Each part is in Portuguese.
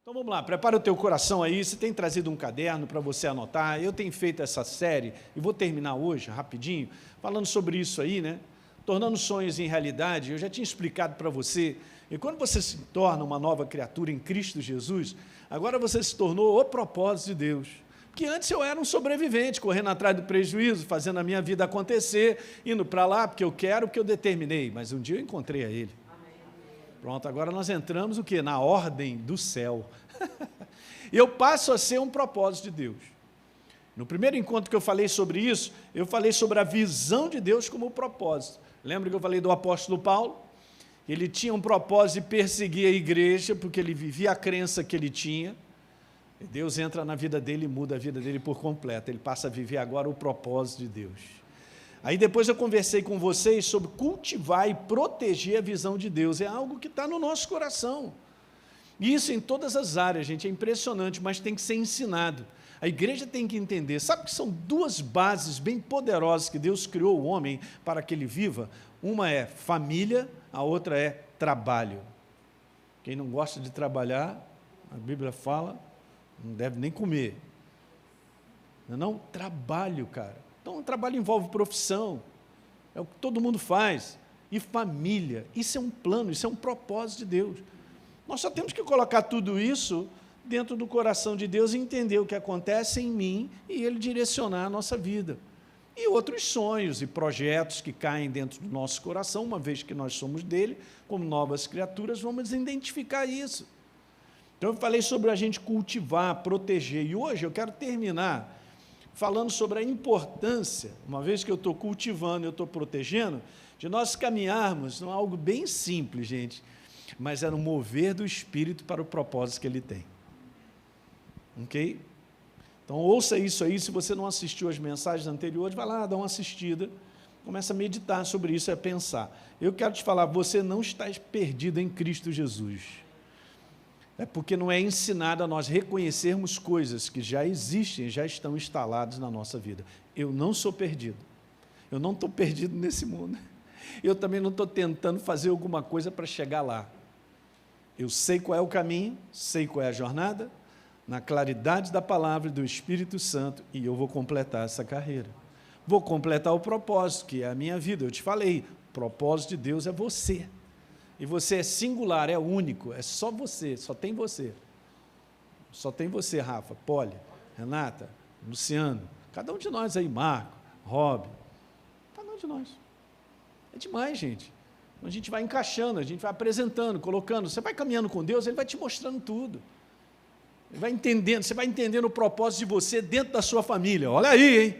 Então vamos lá, prepara o teu coração aí, você tem trazido um caderno para você anotar, eu tenho feito essa série, e vou terminar hoje, rapidinho, falando sobre isso aí, né? Tornando sonhos em realidade. Eu já tinha explicado para você, e quando você se torna uma nova criatura em Cristo Jesus, agora você se tornou o propósito de Deus. Porque antes eu era um sobrevivente, correndo atrás do prejuízo, fazendo a minha vida acontecer, indo para lá porque eu quero, porque eu determinei, mas um dia eu encontrei a Ele. Pronto, agora nós entramos o quê? Na ordem do céu. Eu passo a ser um propósito de Deus. No primeiro encontro que eu falei sobre isso, eu falei sobre a visão de Deus como propósito. Lembra que eu falei do apóstolo Paulo? Ele tinha um propósito de perseguir a igreja, porque ele vivia a crença que ele tinha. E Deus entra na vida dele e muda a vida dele por completo. Ele passa a viver agora o propósito de Deus. Aí depois eu conversei com vocês sobre cultivar e proteger a visão de Deus. É algo que está no nosso coração. E isso em todas as áreas, gente, é impressionante, mas tem que ser ensinado. A igreja tem que entender. Sabe que são duas bases bem poderosas que Deus criou o homem para que ele viva? Uma é família, a outra é trabalho. Quem não gosta de trabalhar, a Bíblia fala, não deve nem comer. Não, trabalho, cara. Então, o trabalho envolve profissão, é o que todo mundo faz, e família. Isso é um plano, isso é um propósito de Deus. Nós só temos que colocar tudo isso dentro do coração de Deus e entender o que acontece em mim e Ele direcionar a nossa vida. E outros sonhos e projetos que caem dentro do nosso coração, uma vez que nós somos dele, como novas criaturas, vamos identificar isso. Então, eu falei sobre a gente cultivar, proteger, e hoje eu quero terminar falando sobre a importância, uma vez que eu estou cultivando, eu estou protegendo, de nós caminharmos, não é algo bem simples, gente, mas é no mover do Espírito para o propósito que Ele tem. Ok? Então, ouça isso aí, se você não assistiu as mensagens anteriores, vai lá, dá uma assistida, começa a meditar sobre isso, a pensar. Eu quero te falar, você não está perdido em Cristo Jesus. É porque não é ensinado a nós reconhecermos coisas que já existem, já estão instaladas na nossa vida. Eu não sou perdido. Eu não estou perdido nesse mundo. Eu também não estou tentando fazer alguma coisa para chegar lá. Eu sei qual é o caminho, sei qual é a jornada, na claridade da palavra e do Espírito Santo, e eu vou completar essa carreira. Vou completar o propósito, que é a minha vida. Eu te falei, o propósito de Deus é você. E você é singular, é único, é só você, só tem você. Só tem você, Rafa, Poli, Renata, Luciano, cada um de nós aí, Marco, Rob, cada um de nós. É demais, gente. A gente vai encaixando, a gente vai apresentando, colocando, você vai caminhando com Deus, Ele vai te mostrando tudo. Ele vai entendendo, você vai entendendo o propósito de você dentro da sua família. Olha aí, hein?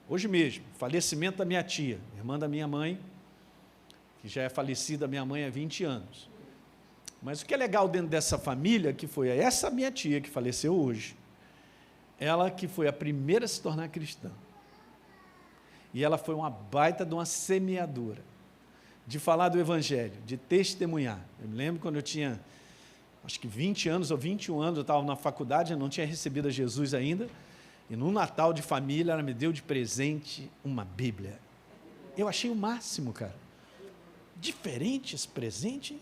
Hoje mesmo, falecimento da minha tia, irmã da minha mãe, que já é falecida, minha mãe há 20 anos. Mas o que é legal dentro dessa família, que foi essa minha tia que faleceu hoje, ela que foi a primeira a se tornar cristã. E ela foi uma baita de uma semeadora, de falar do Evangelho, de testemunhar. Eu me lembro quando eu tinha, acho que 20 anos ou 21 anos, eu estava na faculdade, eu não tinha recebido a Jesus ainda, e no Natal de família, ela me deu de presente uma Bíblia. Eu achei o máximo, cara. Diferente esse presente.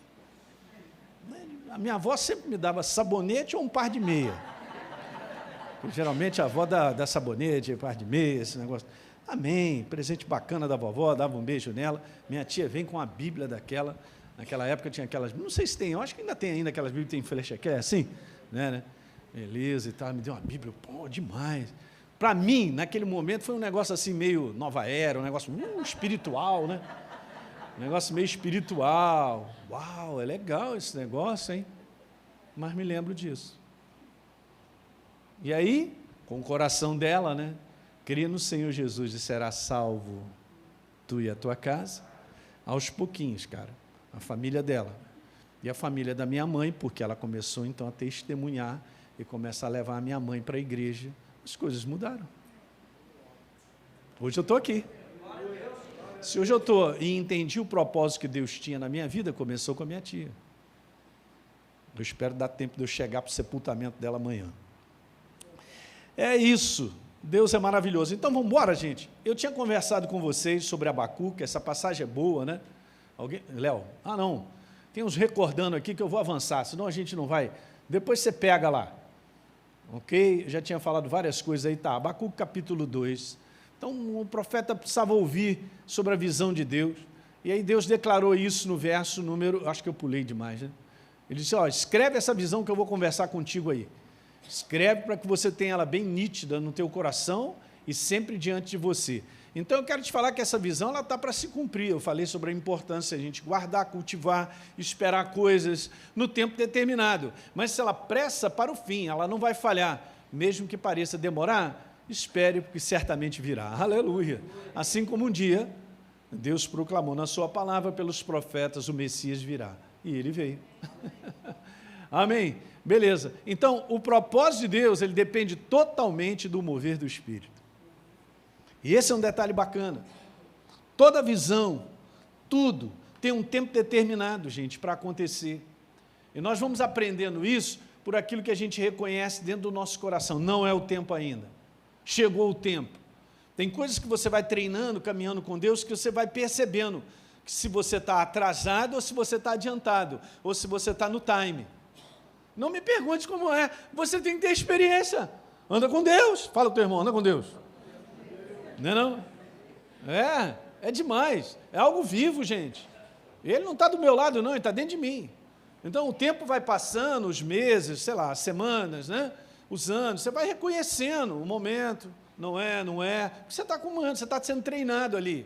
A minha avó sempre me dava sabonete ou um par de meia. Geralmente a avó dá sabonete, par de meia, esse negócio. Amém, presente bacana da vovó, dava um beijo nela. Minha tia vem com a Bíblia daquela. Naquela época tinha aquelas, não sei se tem, eu acho que ainda tem ainda aquelas Bíblias que tem flecha que é assim, né? Beleza e tal, me deu uma Bíblia, pô, demais. Para mim, naquele momento, foi um negócio assim meio nova era, um negócio espiritual, né? Um negócio meio espiritual. Uau, é legal esse negócio, hein? Mas me lembro disso. E aí, com o coração dela, né? Crê no Senhor Jesus e será salvo tu e a tua casa. Aos pouquinhos, cara. A família dela. E a família da minha mãe, porque ela começou então a testemunhar e começa a levar a minha mãe para a igreja. As coisas mudaram. Hoje eu estou aqui. Se hoje eu estou e entendi o propósito que Deus tinha na minha vida, começou com a minha tia. Eu espero dar tempo de eu chegar para o sepultamento dela amanhã. É isso. Deus é maravilhoso. Então, vamos embora, gente. Eu tinha conversado com vocês sobre Abacuque, essa passagem é boa, né? Alguém? Léo? Ah, não. Tem uns recordando aqui que eu vou avançar, senão a gente não vai. Depois você pega lá. Ok? Eu já tinha falado várias coisas aí, tá? Abacuque capítulo 2. Então, o profeta precisava ouvir sobre a visão de Deus. E aí Deus declarou isso no verso número... Acho que eu pulei demais, né? Ele disse, ó, escreve essa visão que eu vou conversar contigo aí. Escreve para que você tenha ela bem nítida no teu coração e sempre diante de você. Então, eu quero te falar que essa visão ela está para se cumprir. Eu falei sobre a importância de a gente guardar, cultivar, esperar coisas no tempo determinado. Mas se ela pressa para o fim, ela não vai falhar. Mesmo que pareça demorar, espere, porque certamente virá. Aleluia! Assim como um dia, Deus proclamou na sua palavra pelos profetas, o Messias virá. E ele veio. Amém? Beleza. Então, o propósito de Deus, ele depende totalmente do mover do Espírito. E esse é um detalhe bacana. Toda visão, tudo, tem um tempo determinado, gente, para acontecer. E nós vamos aprendendo isso por aquilo que a gente reconhece dentro do nosso coração. Não é o tempo ainda. Chegou o tempo. Tem coisas que você vai treinando, caminhando com Deus, que você vai percebendo que se você está atrasado ou se você está adiantado, ou se você está no time. Não me pergunte como é. Você tem que ter experiência. Anda com Deus. Fala com o teu irmão, anda com Deus. Não é não? É demais. É algo vivo, gente. Ele não está do meu lado, não, ele está dentro de mim. Então, o tempo vai passando, os meses, sei lá, as semanas, né? Os anos, você vai reconhecendo o momento, não é. Você está comandando, você está sendo treinado ali.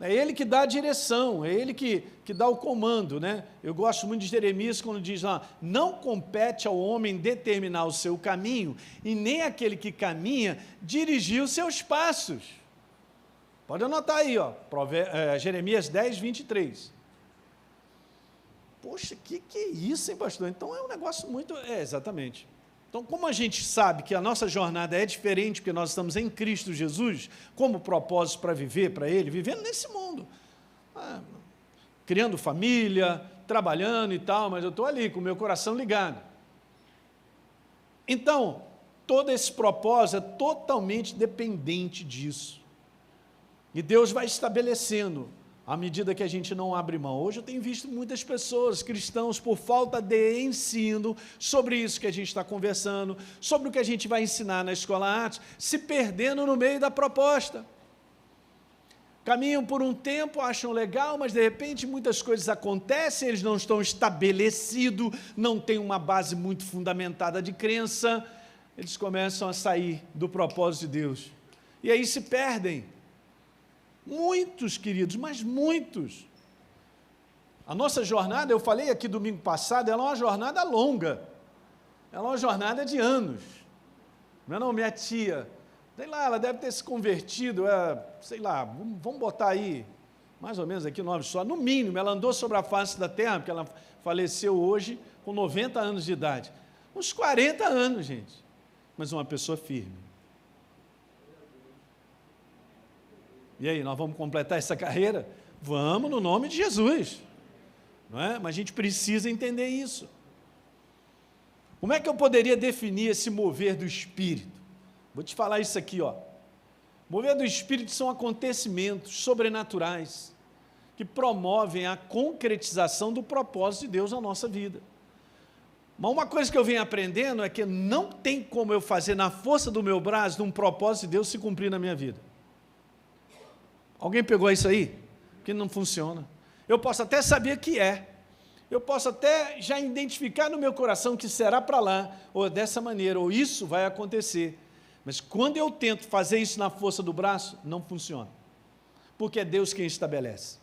É ele que dá a direção, é ele que dá o comando, né? Eu gosto muito de Jeremias quando diz lá, não compete ao homem determinar o seu caminho e nem aquele que caminha dirigir os seus passos. Pode anotar aí, ó, Jeremias 10, 23. Poxa, que é isso, hein, pastor? Então é um negócio muito... exatamente. Então, como a gente sabe que a nossa jornada é diferente, porque nós estamos em Cristo Jesus, como propósito para viver para Ele, vivendo nesse mundo, criando família, trabalhando e tal, mas eu estou ali com o meu coração ligado. Então, todo esse propósito é totalmente dependente disso. E Deus vai estabelecendo à medida que a gente não abre mão. Hoje eu tenho visto muitas pessoas, cristãos, por falta de ensino sobre isso que a gente está conversando, sobre o que a gente vai ensinar na Escola Atos, se perdendo no meio da proposta. Caminham por um tempo, acham legal, mas de repente muitas coisas acontecem, eles não estão estabelecidos, não têm uma base muito fundamentada de crença, eles começam a sair do propósito de Deus. E aí se perdem. Muitos, queridos, mas muitos. A nossa jornada, eu falei aqui domingo passado, ela é uma jornada longa. Ela é uma jornada de anos. Não, minha tia, sei lá, ela deve ter se convertido, sei lá, vamos botar aí, mais ou menos aqui 9 só, no mínimo, ela andou sobre a face da terra, porque ela faleceu hoje com 90 anos de idade. Uns 40 anos, gente, mas uma pessoa firme. E aí, nós vamos completar essa carreira? Vamos, no nome de Jesus. Não é? Mas a gente precisa entender isso. Como é que eu poderia definir esse mover do Espírito? Vou te falar isso aqui, ó. Mover do Espírito são acontecimentos sobrenaturais que promovem a concretização do propósito de Deus na nossa vida. Mas uma coisa que eu venho aprendendo é que não tem como eu fazer na força do meu braço um propósito de Deus se cumprir na minha vida. Alguém pegou isso aí? Que não funciona. Eu posso até saber que é. Eu posso até já identificar no meu coração que será para lá, ou dessa maneira, ou isso vai acontecer. Mas quando eu tento fazer isso na força do braço, não funciona. Porque é Deus quem estabelece.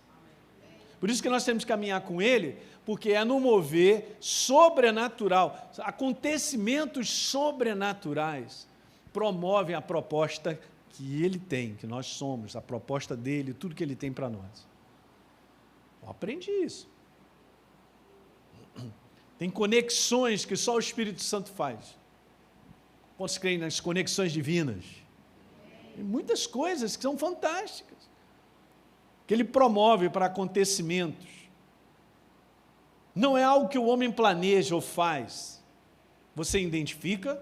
Por isso que nós temos que caminhar com Ele, porque é no mover sobrenatural. Acontecimentos sobrenaturais promovem a proposta que Ele tem, que nós somos, a proposta dEle, tudo que Ele tem para nós. Eu aprendi isso. Tem conexões que só o Espírito Santo faz. Posso crer nas conexões divinas. Tem muitas coisas que são fantásticas, que Ele promove para acontecimentos. Não é algo que o homem planeja ou faz. Você identifica.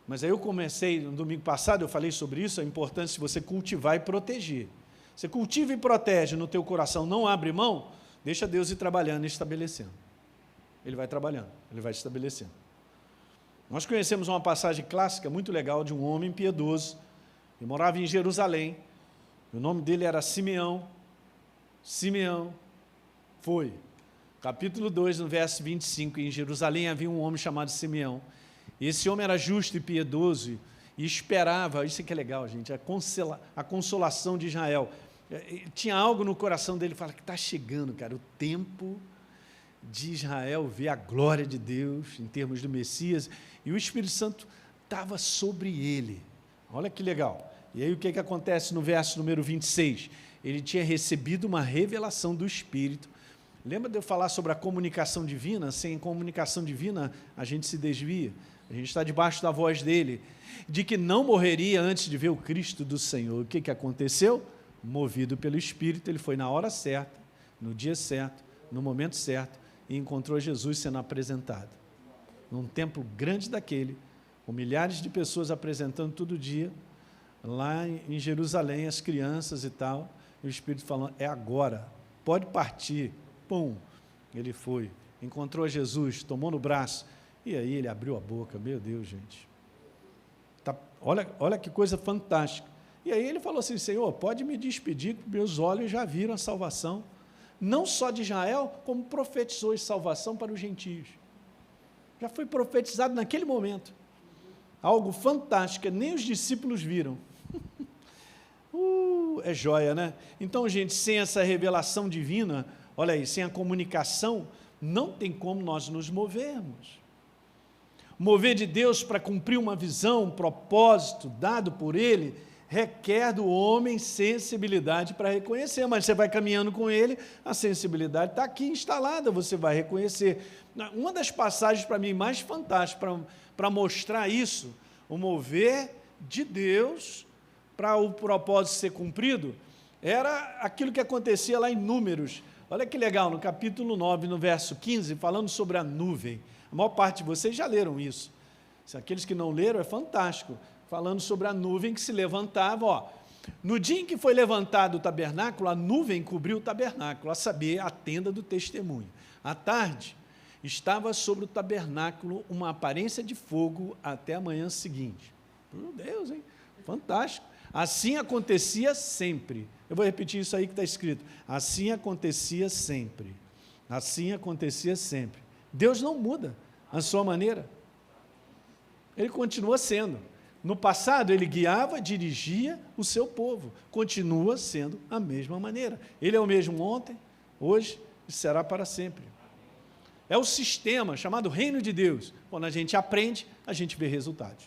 Mas aí eu comecei, no domingo passado, eu falei sobre isso, a importância de você cultivar e proteger. Você cultiva e protege no teu coração, não abre mão, Deixa Deus ir trabalhando e estabelecendo. Ele vai trabalhando, ele vai estabelecendo. Nós conhecemos uma passagem clássica muito legal de um homem piedoso, que morava em Jerusalém. O nome dele era Simeão. Simeão foi. Capítulo 2, no verso 25, em Jerusalém havia um homem chamado Simeão. Esse homem era justo e piedoso e esperava, isso que é legal, gente, a consolação de Israel. Tinha algo no coração dele, fala que está chegando, cara, o tempo de Israel ver a glória de Deus em termos do Messias, e o Espírito Santo estava sobre ele. Olha que legal. E aí o que acontece no verso número 26? Ele tinha recebido uma revelação do Espírito. Lembra de eu falar sobre a comunicação divina? Sem comunicação divina, a gente se desvia. A gente está debaixo da voz dele, de que não morreria antes de ver o Cristo do Senhor. O que aconteceu? Movido pelo Espírito, ele foi na hora certa, no dia certo, no momento certo, e encontrou Jesus sendo apresentado. Num templo grande daquele, com milhares de pessoas apresentando todo dia, lá em Jerusalém, as crianças e tal, e o Espírito falando, é agora, pode partir. Pum, ele foi, encontrou Jesus, tomou no braço, e aí ele abriu a boca, meu Deus, gente. Olha que coisa fantástica. E aí ele falou assim, Senhor, pode me despedir, porque meus olhos já viram a salvação, não só de Israel, como profetizou salvação para os gentios. Já foi profetizado naquele momento. Algo fantástico, nem os discípulos viram. É joia, né? Então, gente, sem essa revelação divina, olha aí, sem a comunicação, não tem como nós nos movermos. Mover de Deus para cumprir uma visão, um propósito dado por Ele, requer do homem sensibilidade para reconhecer, mas você vai caminhando com ele, a sensibilidade está aqui instalada, você vai reconhecer. Uma das passagens para mim mais fantásticas para mostrar isso, o mover de Deus para o propósito ser cumprido, era aquilo que acontecia lá em Números. Olha que legal, no capítulo 9, no verso 15, falando sobre a nuvem. A maior parte de vocês já leram isso. Se aqueles que não leram, é fantástico. Falando sobre a nuvem que se levantava, ó. No dia em que foi levantado o tabernáculo, a nuvem cobriu o tabernáculo, a saber, a tenda do testemunho. À tarde, estava sobre o tabernáculo uma aparência de fogo até a manhã seguinte. Meu Deus, hein? Fantástico. Assim acontecia sempre. Eu vou repetir isso aí que está escrito. Assim acontecia sempre. Assim acontecia sempre. Deus não muda a sua maneira. Ele continua sendo. No passado, ele guiava, dirigia o seu povo. Continua sendo a mesma maneira. Ele é o mesmo ontem, hoje e será para sempre. É o sistema chamado Reino de Deus. Quando a gente aprende, a gente vê resultados.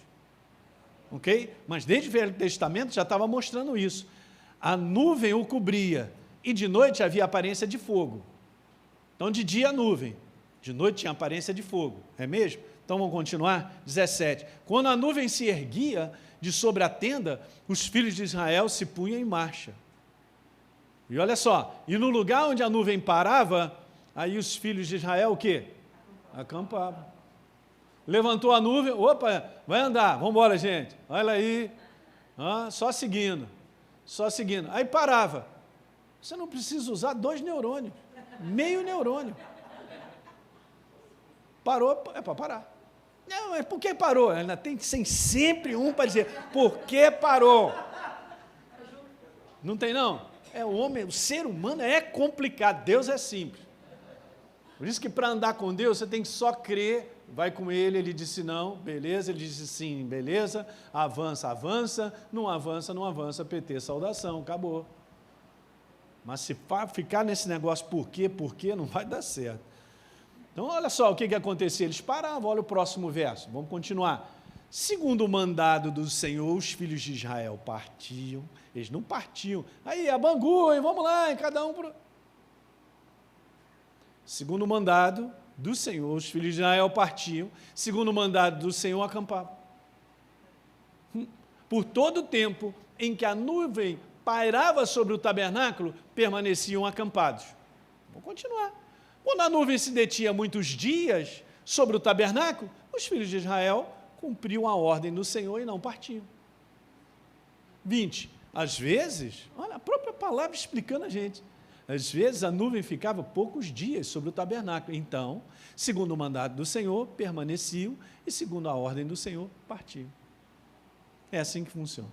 Ok? Mas desde o Velho Testamento já estava mostrando isso. A nuvem o cobria e de noite havia aparência de fogo. Então, de dia a nuvem, de noite tinha aparência de fogo. É mesmo? Então, vamos continuar? 17. Quando a nuvem se erguia de sobre a tenda, os filhos de Israel se punham em marcha. E olha só, e no lugar onde a nuvem parava, aí os filhos de Israel o quê? Acampavam. Levantou a nuvem, opa, vai andar, vamos embora, gente. Olha aí, só seguindo, só seguindo. Aí parava. Você não precisa usar 2 neurônios, meio neurônio. Parou, é para parar. Não, mas por que parou? Ainda tem sempre um para dizer, por que parou? Não tem não? O homem, o ser humano é complicado, Deus é simples. Por isso que para andar com Deus, você tem que só crer, vai com Ele disse não, beleza, ele disse sim, beleza, avança, avança, não avança, PT, saudação, acabou. Mas se ficar nesse negócio por quê, não vai dar certo. Então, olha só o que acontecia, eles paravam, olha o próximo verso, vamos continuar. Segundo o mandado do Senhor, os filhos de Israel partiam, eles não partiam, aí, a Bangu, hein, vamos lá, hein, cada um... Segundo o mandado do Senhor, os filhos de Israel partiam, segundo o mandado do Senhor, acampavam. Por todo o tempo em que a nuvem pairava sobre o tabernáculo, permaneciam acampados. Vamos continuar. Quando a nuvem se detinha muitos dias sobre o tabernáculo, os filhos de Israel cumpriam a ordem do Senhor e não partiam. 20. Às vezes, olha a própria palavra explicando a gente, Às vezes a nuvem ficava poucos dias sobre o tabernáculo. Então, segundo o mandato do Senhor, permaneciam e, segundo a ordem do Senhor, partiam. É assim que funciona.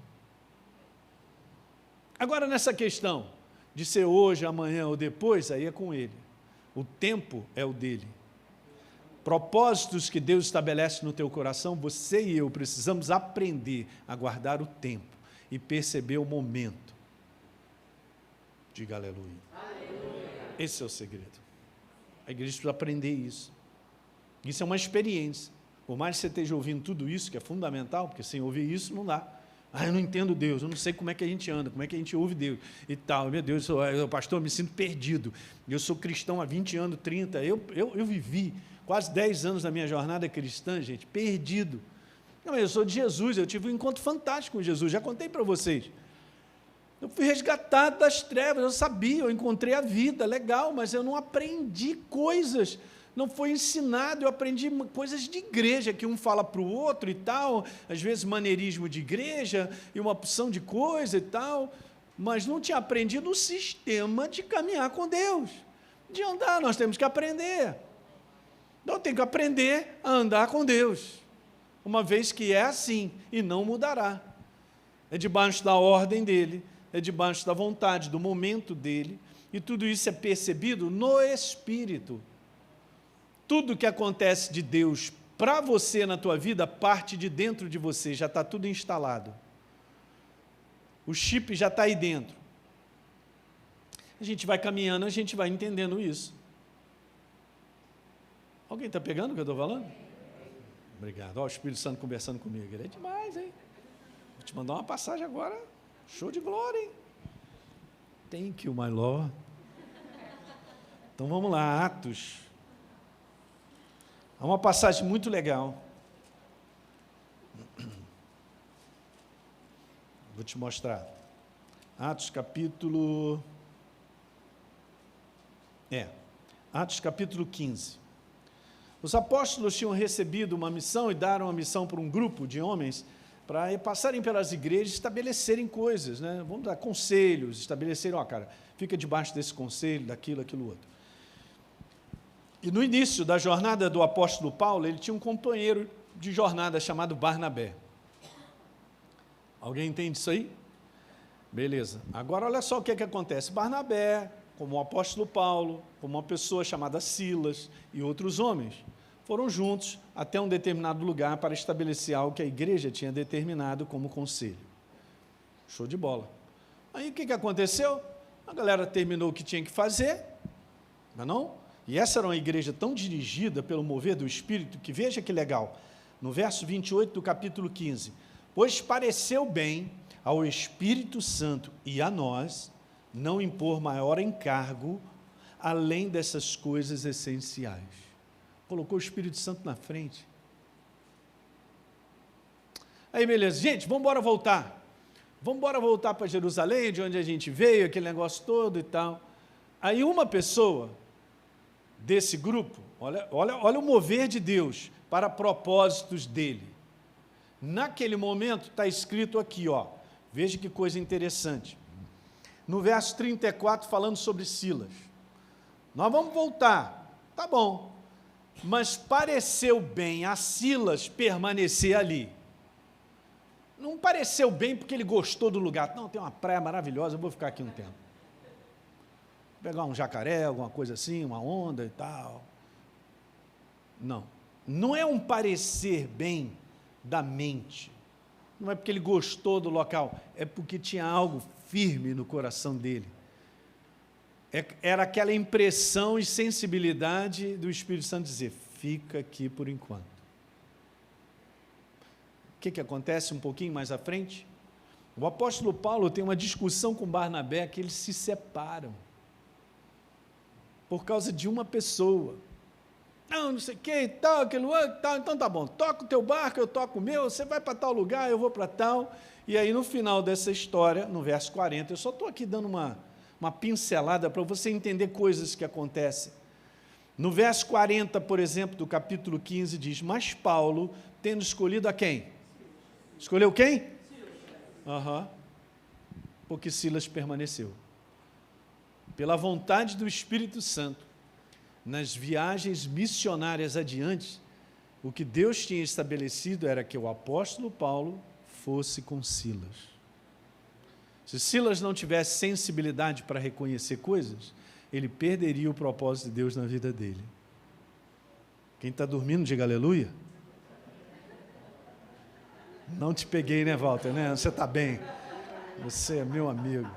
Agora, nessa questão de ser hoje, amanhã ou depois, aí é com Ele. O tempo é o dele. Propósitos que Deus estabelece no teu coração, você e eu precisamos aprender a guardar o tempo e perceber o momento. Diga aleluia. Aleluia. Esse é o segredo. A igreja precisa aprender isso. Isso é uma experiência. Por mais que você esteja ouvindo tudo isso, que é fundamental, porque sem ouvir isso não dá. Eu não entendo Deus, eu não sei como é que a gente anda, como é que a gente ouve Deus e tal. Meu Deus, pastor, eu me sinto perdido. Eu sou cristão há 20 anos, 30. Eu vivi quase 10 anos da minha jornada cristã, gente, perdido. Não, eu sou de Jesus, eu tive um encontro fantástico com Jesus, já contei para vocês. Eu fui resgatado das trevas, eu sabia, eu encontrei a vida, legal, mas eu não aprendi coisas, não foi ensinado, eu aprendi coisas de igreja, que um fala para o outro e tal, às vezes maneirismo de igreja, e uma opção de coisa e tal, mas não tinha aprendido o sistema de caminhar com Deus, de andar, nós temos que aprender. Então, tem que aprender a andar com Deus, uma vez que é assim, e não mudará. É debaixo da ordem dEle, é debaixo da vontade, do momento dEle, e tudo isso é percebido no Espírito. Tudo que acontece de Deus para você na tua vida, parte de dentro de você, já está tudo instalado. O chip já está aí dentro. A gente vai caminhando, a gente vai entendendo isso. Alguém está pegando o que eu estou falando? Obrigado. Olha o Espírito Santo conversando comigo. Ele é demais, hein? Vou te mandar uma passagem agora. Show de glória, hein? Thank you, my Lord. Então vamos lá, Atos. Há uma passagem muito legal. Vou te mostrar. Atos capítulo 15. Os apóstolos tinham recebido uma missão e deram uma missão para um grupo de homens para passarem pelas igrejas e estabelecerem coisas, né? Vamos dar conselhos, estabelecerem, cara, fica debaixo desse conselho, daquilo, aquilo outro. E no início da jornada do apóstolo Paulo, ele tinha um companheiro de jornada chamado Barnabé. Alguém entende isso aí? Beleza. Agora, olha só o que acontece. Barnabé, como o apóstolo Paulo, como uma pessoa chamada Silas e outros homens, foram juntos até um determinado lugar para estabelecer algo que a igreja tinha determinado como conselho. Show de bola. Aí o que aconteceu? A galera terminou o que tinha que fazer, não? E essa era uma igreja tão dirigida pelo mover do Espírito, que veja que legal, no verso 28 do capítulo 15, pois pareceu bem ao Espírito Santo e a nós não impor maior encargo além dessas coisas essenciais. Colocou o Espírito Santo na frente. Aí, beleza. Gente, vamos embora voltar. Vamos embora voltar para Jerusalém, de onde a gente veio, aquele negócio todo e tal. Aí uma pessoa desse grupo, olha o mover de Deus para propósitos dele. Naquele momento está escrito aqui, veja que coisa interessante. No verso 34, falando sobre Silas. Nós vamos voltar, tá bom, mas pareceu bem a Silas permanecer ali. Não pareceu bem porque ele gostou do lugar. Não, tem uma praia maravilhosa, eu vou ficar aqui um tempo. Pegar um jacaré, alguma coisa assim, uma onda e tal. Não é um parecer bem da mente. Não é porque ele gostou do local, é porque tinha algo firme no coração dele. Era aquela impressão e sensibilidade do Espírito Santo dizer, fica aqui por enquanto. O que acontece um pouquinho mais à frente? O apóstolo Paulo tem uma discussão com Barnabé que eles se separam por causa de uma pessoa. Não sei o que, tal, aquilo outro, tal, então tá bom, toca o teu barco, eu toco o meu, você vai para tal lugar, eu vou para tal. E aí, no final dessa história, no verso 40, eu só estou aqui dando uma pincelada para você entender coisas que acontecem. No verso 40, por exemplo, do capítulo 15, diz, mas Paulo, tendo escolhido a quem? Escolheu quem? Porque Silas permaneceu. pela vontade do Espírito Santo, nas viagens missionárias adiante, o que Deus tinha estabelecido era que o apóstolo Paulo fosse com Silas. Se Silas não tivesse sensibilidade para reconhecer coisas, ele perderia o propósito de Deus na vida dele. Quem está dormindo, diga aleluia. Não te peguei, né, Walter? Né? Você está bem. Você é meu amigo.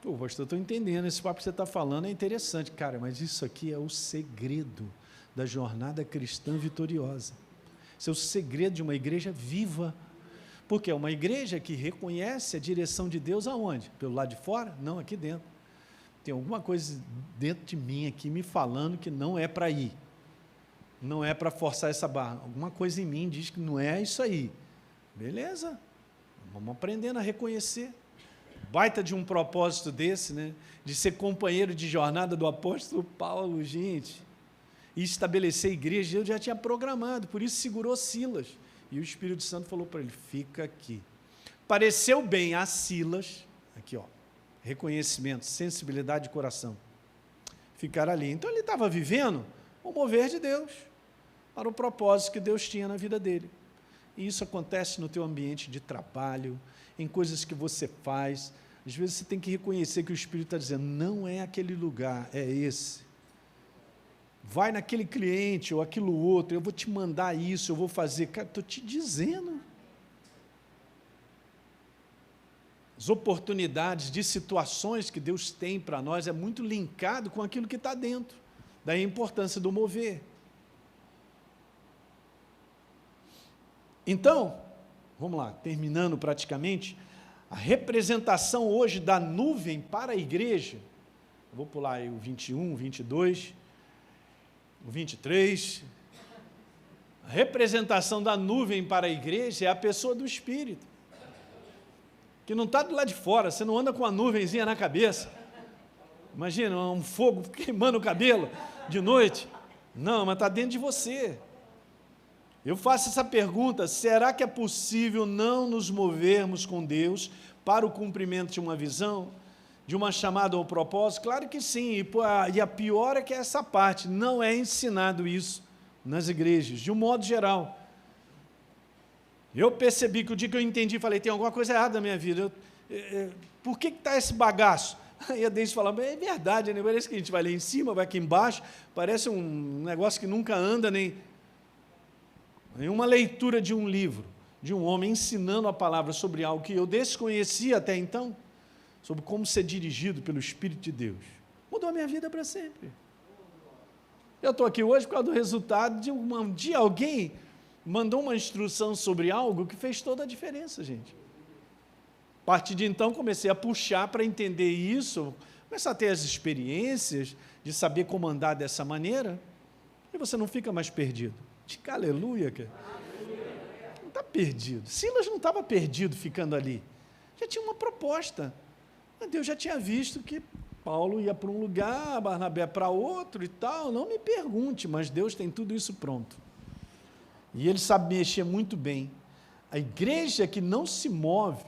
Pô, pastor, eu estou entendendo, esse papo que você está falando é interessante. Cara, mas isso aqui é o segredo da jornada cristã vitoriosa. Isso é o segredo de uma igreja viva. Porque é uma igreja que reconhece a direção de Deus aonde? Pelo lado de fora? Não, aqui dentro. Tem alguma coisa dentro de mim aqui me falando que não é para ir. Não é para forçar essa barra. Alguma coisa em mim diz que não é isso aí. Beleza. Vamos aprendendo a reconhecer. Baita de um propósito desse, né? De ser companheiro de jornada do apóstolo Paulo, gente. E estabelecer a igreja, Deus já tinha programado, por isso segurou Silas. E o Espírito Santo falou para ele, fica aqui. Pareceu bem a Silas, aqui ó, reconhecimento, sensibilidade de coração, ficar ali. Então ele estava vivendo o mover de Deus, para o propósito que Deus tinha na vida dele. E isso acontece no teu ambiente de trabalho, em coisas que você faz. Às vezes você tem que reconhecer que o Espírito está dizendo, não é aquele lugar, é esse. Vai naquele cliente ou aquilo outro, eu vou te mandar isso, eu vou fazer. Cara, estou te dizendo. As oportunidades de situações que Deus tem para nós é muito linkado com aquilo que está dentro. Daí a importância do mover. Então, vamos lá, terminando praticamente, a representação hoje da nuvem para a igreja, eu vou pular aí o 21, 22, o 23, a representação da nuvem para a igreja é a pessoa do Espírito, que não está do lado de fora, você não anda com uma nuvenzinha na cabeça, imagina, um fogo queimando o cabelo de noite, não, mas está dentro de você. Eu faço essa pergunta, será que é possível não nos movermos com Deus para o cumprimento de uma visão, de uma chamada ou propósito? Claro que sim, e a pior é que é essa parte, não é ensinado isso nas igrejas, de um modo geral. Eu percebi que o dia que eu entendi, falei, tem alguma coisa errada na minha vida, por que está esse bagaço? Aí a Deise falava, é verdade, né? Parece que a gente vai lá em cima, vai aqui embaixo, parece um negócio que nunca anda, nem... Em uma leitura de um livro, de um homem ensinando a palavra sobre algo que eu desconhecia até então, sobre como ser dirigido pelo Espírito de Deus, mudou a minha vida para sempre. Eu estou aqui hoje por causa do resultado de alguém mandou uma instrução sobre algo que fez toda a diferença, gente. A partir de então, comecei a puxar para entender isso, começar a ter as experiências de saber como andar dessa maneira, e você não fica mais perdido. Diga aleluia, cara. Não está perdido. Silas não estava perdido ficando ali. Já tinha uma proposta. Deus já tinha visto que Paulo ia para um lugar, Barnabé para outro e tal. Não me pergunte, mas Deus tem tudo isso pronto. E ele sabe mexer muito bem. A igreja que não se move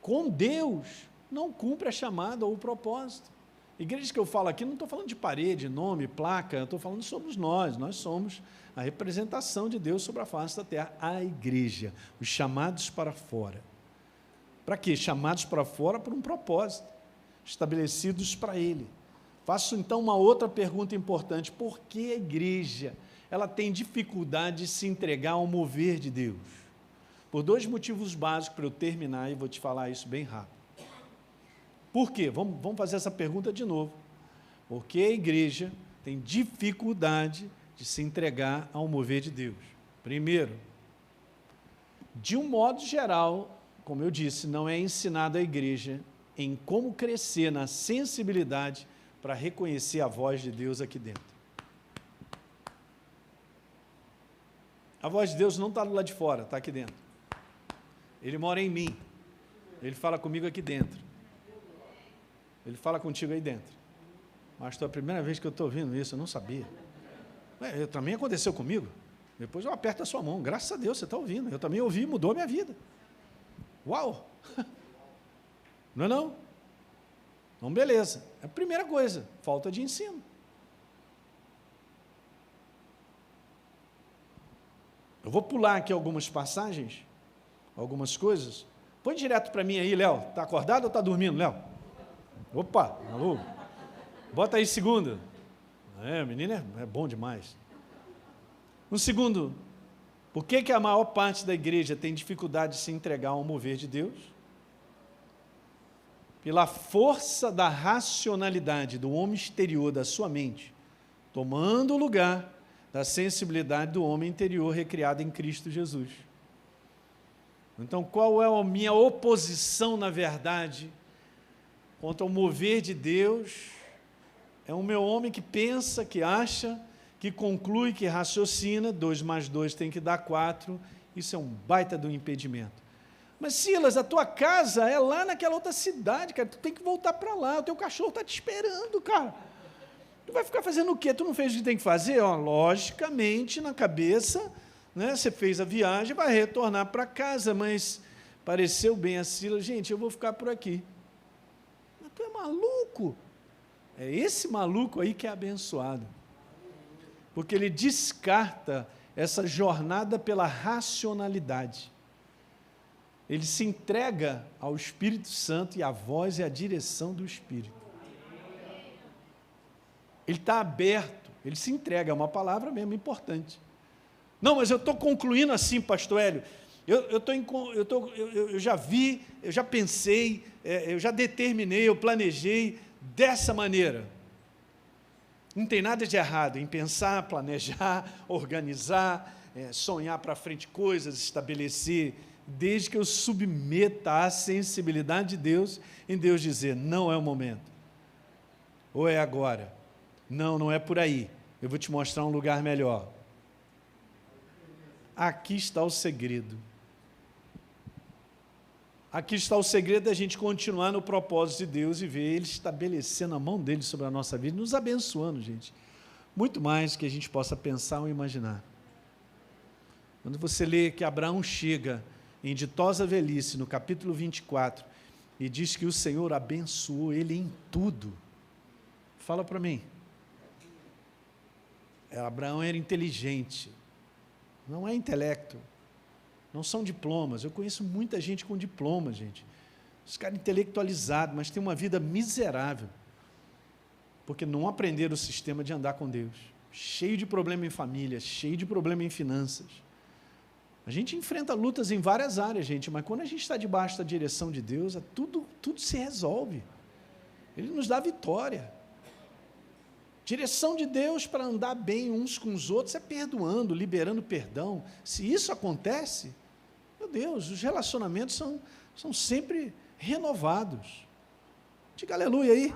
com Deus não cumpre a chamada ou o propósito. Igreja que eu falo aqui, não estou falando de parede, nome, placa, eu estou falando sobre nós somos a representação de Deus sobre a face da terra, a igreja, os chamados para fora. Para quê? Chamados para fora por um propósito, estabelecidos para Ele. Faço então uma outra pergunta importante, por que a igreja ela tem dificuldade de se entregar ao mover de Deus? Por dois motivos básicos para eu terminar e vou te falar isso bem rápido. Por quê? Vamos fazer essa pergunta de novo. Por que a igreja tem dificuldade de se entregar ao mover de Deus? Primeiro, de um modo geral, como eu disse, não é ensinado à igreja em como crescer na sensibilidade para reconhecer a voz de Deus aqui dentro. A voz de Deus não está do lado de fora, está aqui dentro. Ele mora em mim. Ele fala comigo aqui dentro. Ele fala contigo aí dentro. Mas é a primeira vez que eu estou ouvindo isso, eu não sabia. Também aconteceu comigo. Depois eu aperto a sua mão. Graças a Deus, você está ouvindo. Eu também ouvi e mudou a minha vida. Uau! Não é não? Então, beleza. É a primeira coisa, falta de ensino. Eu vou pular aqui algumas passagens, algumas coisas. Põe direto para mim aí, Léo. Está acordado ou está dormindo, Léo? Opa, alô. Bota aí segunda. O menino é bom demais. Um segundo, por que a maior parte da igreja tem dificuldade de se entregar ao mover de Deus? Pela força da racionalidade do homem exterior da sua mente, tomando o lugar da sensibilidade do homem interior recriado em Cristo Jesus. Então, qual é a minha oposição, na verdade, contra o mover de Deus? É o meu homem que pensa, que acha, que conclui, que raciocina, 2 mais 2 tem que dar 4, isso é um baita do impedimento. Mas, Silas, a tua casa é lá naquela outra cidade, cara, tu tem que voltar para lá, o teu cachorro está te esperando, cara. Tu vai ficar fazendo o quê? Tu não fez o que tem que fazer? Logicamente, na cabeça, né, você fez a viagem, vai retornar para casa, mas pareceu bem a Silas, gente, eu vou ficar por aqui. Mas tu é maluco? É esse maluco aí que é abençoado. Porque ele descarta essa jornada pela racionalidade. Ele se entrega ao Espírito Santo e à voz e à direção do Espírito. Ele está aberto, ele se entrega, é uma palavra mesmo importante. Não, mas eu estou concluindo assim, pastor Hélio, eu já vi, eu já pensei, eu já determinei, eu planejei dessa maneira. Não tem nada de errado em pensar, planejar, organizar, sonhar para frente coisas, estabelecer, desde que eu submeta à sensibilidade de Deus, em Deus dizer, não é o momento, ou é agora, não é por aí, eu vou te mostrar um lugar melhor. Aqui está o segredo. Aqui está o segredo da gente continuar no propósito de Deus e ver Ele estabelecendo a mão dEle sobre a nossa vida, nos abençoando, gente, muito mais que a gente possa pensar ou imaginar. Quando você lê que Abraão chega em ditosa velhice, no capítulo 24, e diz que o Senhor abençoou ele em tudo, fala para mim. Abraão era inteligente, não é intelecto, não são diplomas. Eu conheço muita gente com diploma, gente. Os caras intelectualizados, mas têm uma vida miserável, porque não aprenderam o sistema de andar com Deus. Cheio de problema em família, cheio de problema em finanças. A gente enfrenta lutas em várias áreas, gente, mas quando a gente está debaixo da direção de Deus, tudo se resolve. Ele nos dá vitória. Direção de Deus para andar bem uns com os outros é perdoando, liberando perdão. Se isso acontece, meu Deus, os relacionamentos são sempre renovados. Diga aleluia aí.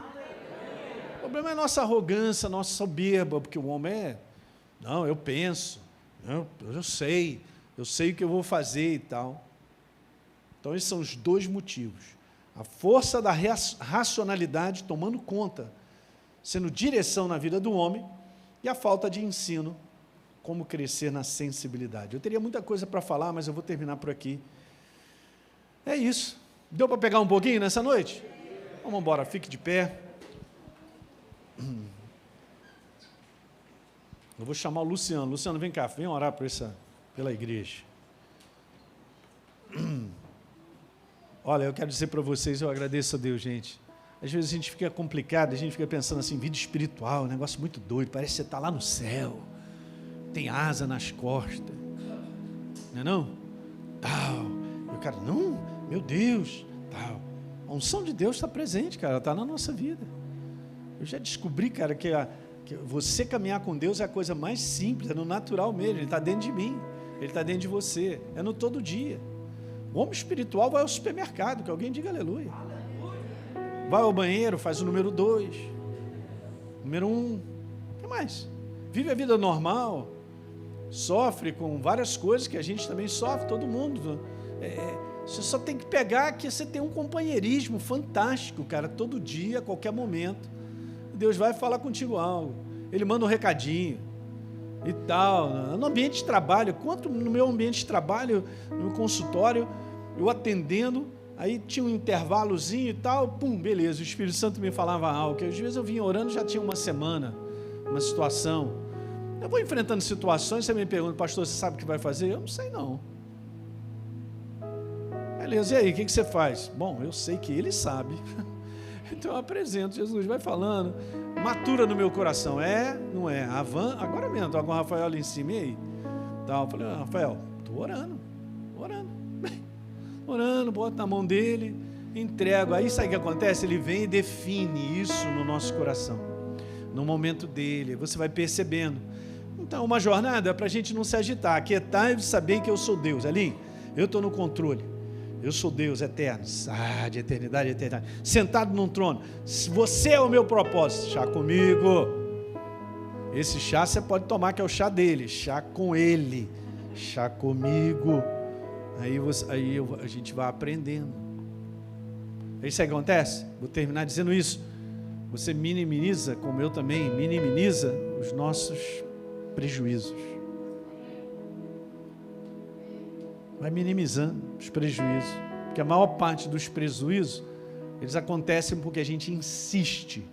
O problema é a nossa arrogância, a nossa soberba, porque o homem não, eu penso, eu sei o que eu vou fazer e tal. Então, esses são os dois motivos. A força da racionalidade tomando conta, sendo direção na vida do homem, e a falta de ensino, como crescer na sensibilidade. Eu teria muita coisa para falar, mas eu vou terminar por aqui. É isso. Deu para pegar um pouquinho nessa noite? Vamos embora, fique de pé. Eu vou chamar o Luciano. Luciano, vem cá, vem orar pela igreja. Olha, eu quero dizer para vocês, eu agradeço a Deus, gente. Às vezes a gente fica complicado, a gente fica pensando assim, vida espiritual, um negócio muito doido, parece que você está lá no céu, tem asa nas costas, não é não? Tal, e o cara, não, meu Deus, tal. A unção de Deus está presente, cara, ela está na nossa vida. Eu já descobri, cara, que você caminhar com Deus é a coisa mais simples, é no natural mesmo, Ele está dentro de mim, Ele está dentro de você, é no todo dia. O homem espiritual vai ao supermercado, que alguém diga aleluia. Vai ao banheiro, faz o número 2, número 1, o que mais? Vive a vida normal, sofre com várias coisas que a gente também sofre, todo mundo. Você só tem que pegar que você tem um companheirismo fantástico, cara, todo dia, a qualquer momento. Deus vai falar contigo algo, Ele manda um recadinho e tal. No ambiente de trabalho, quanto no meu ambiente de trabalho, no consultório, eu atendendo, Aí tinha um intervalozinho e tal, pum, beleza, o Espírito Santo me falava algo, que às vezes eu vinha orando, já tinha uma semana, uma situação. Eu vou enfrentando situações, você me pergunta, pastor, você sabe o que vai fazer? Eu não sei não. Beleza, e aí, o que você faz? Bom, eu sei que ele sabe. Então eu apresento, Jesus vai falando, matura no meu coração, não é? Agora mesmo, estou com o Rafael ali em cima, e aí? Então, eu falei, Rafael, estou orando, boto na mão dele, entrego. Aí sabe o que acontece? Ele vem e define isso no nosso coração, no momento dele, você vai percebendo. Então, uma jornada para a gente não se agitar, aquietar e saber que eu sou Deus. Ali, eu estou no controle, eu sou Deus eterno, de eternidade a eternidade, sentado num trono. Você é o meu propósito, chá comigo. Esse chá você pode tomar, que é o chá dele, chá com ele, chá comigo. Aí a gente vai aprendendo. Aí sabe o que acontece? Vou terminar dizendo isso. Você minimiza, como eu também, minimiza os nossos prejuízos. Vai minimizando os prejuízos. Porque a maior parte dos prejuízos, eles acontecem porque a gente insiste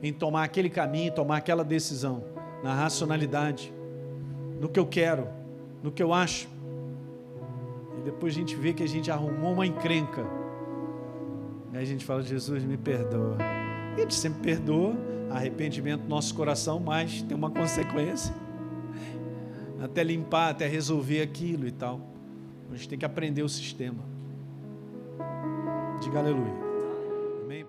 em tomar aquele caminho, tomar aquela decisão, na racionalidade, no que eu quero, no que eu acho. Depois a gente vê que a gente arrumou uma encrenca. Aí a gente fala, Jesus, me perdoa. E Ele sempre perdoa, arrependimento no nosso coração, mas tem uma consequência. Até limpar, até resolver aquilo e tal. A gente tem que aprender o sistema. Diga aleluia. Amém?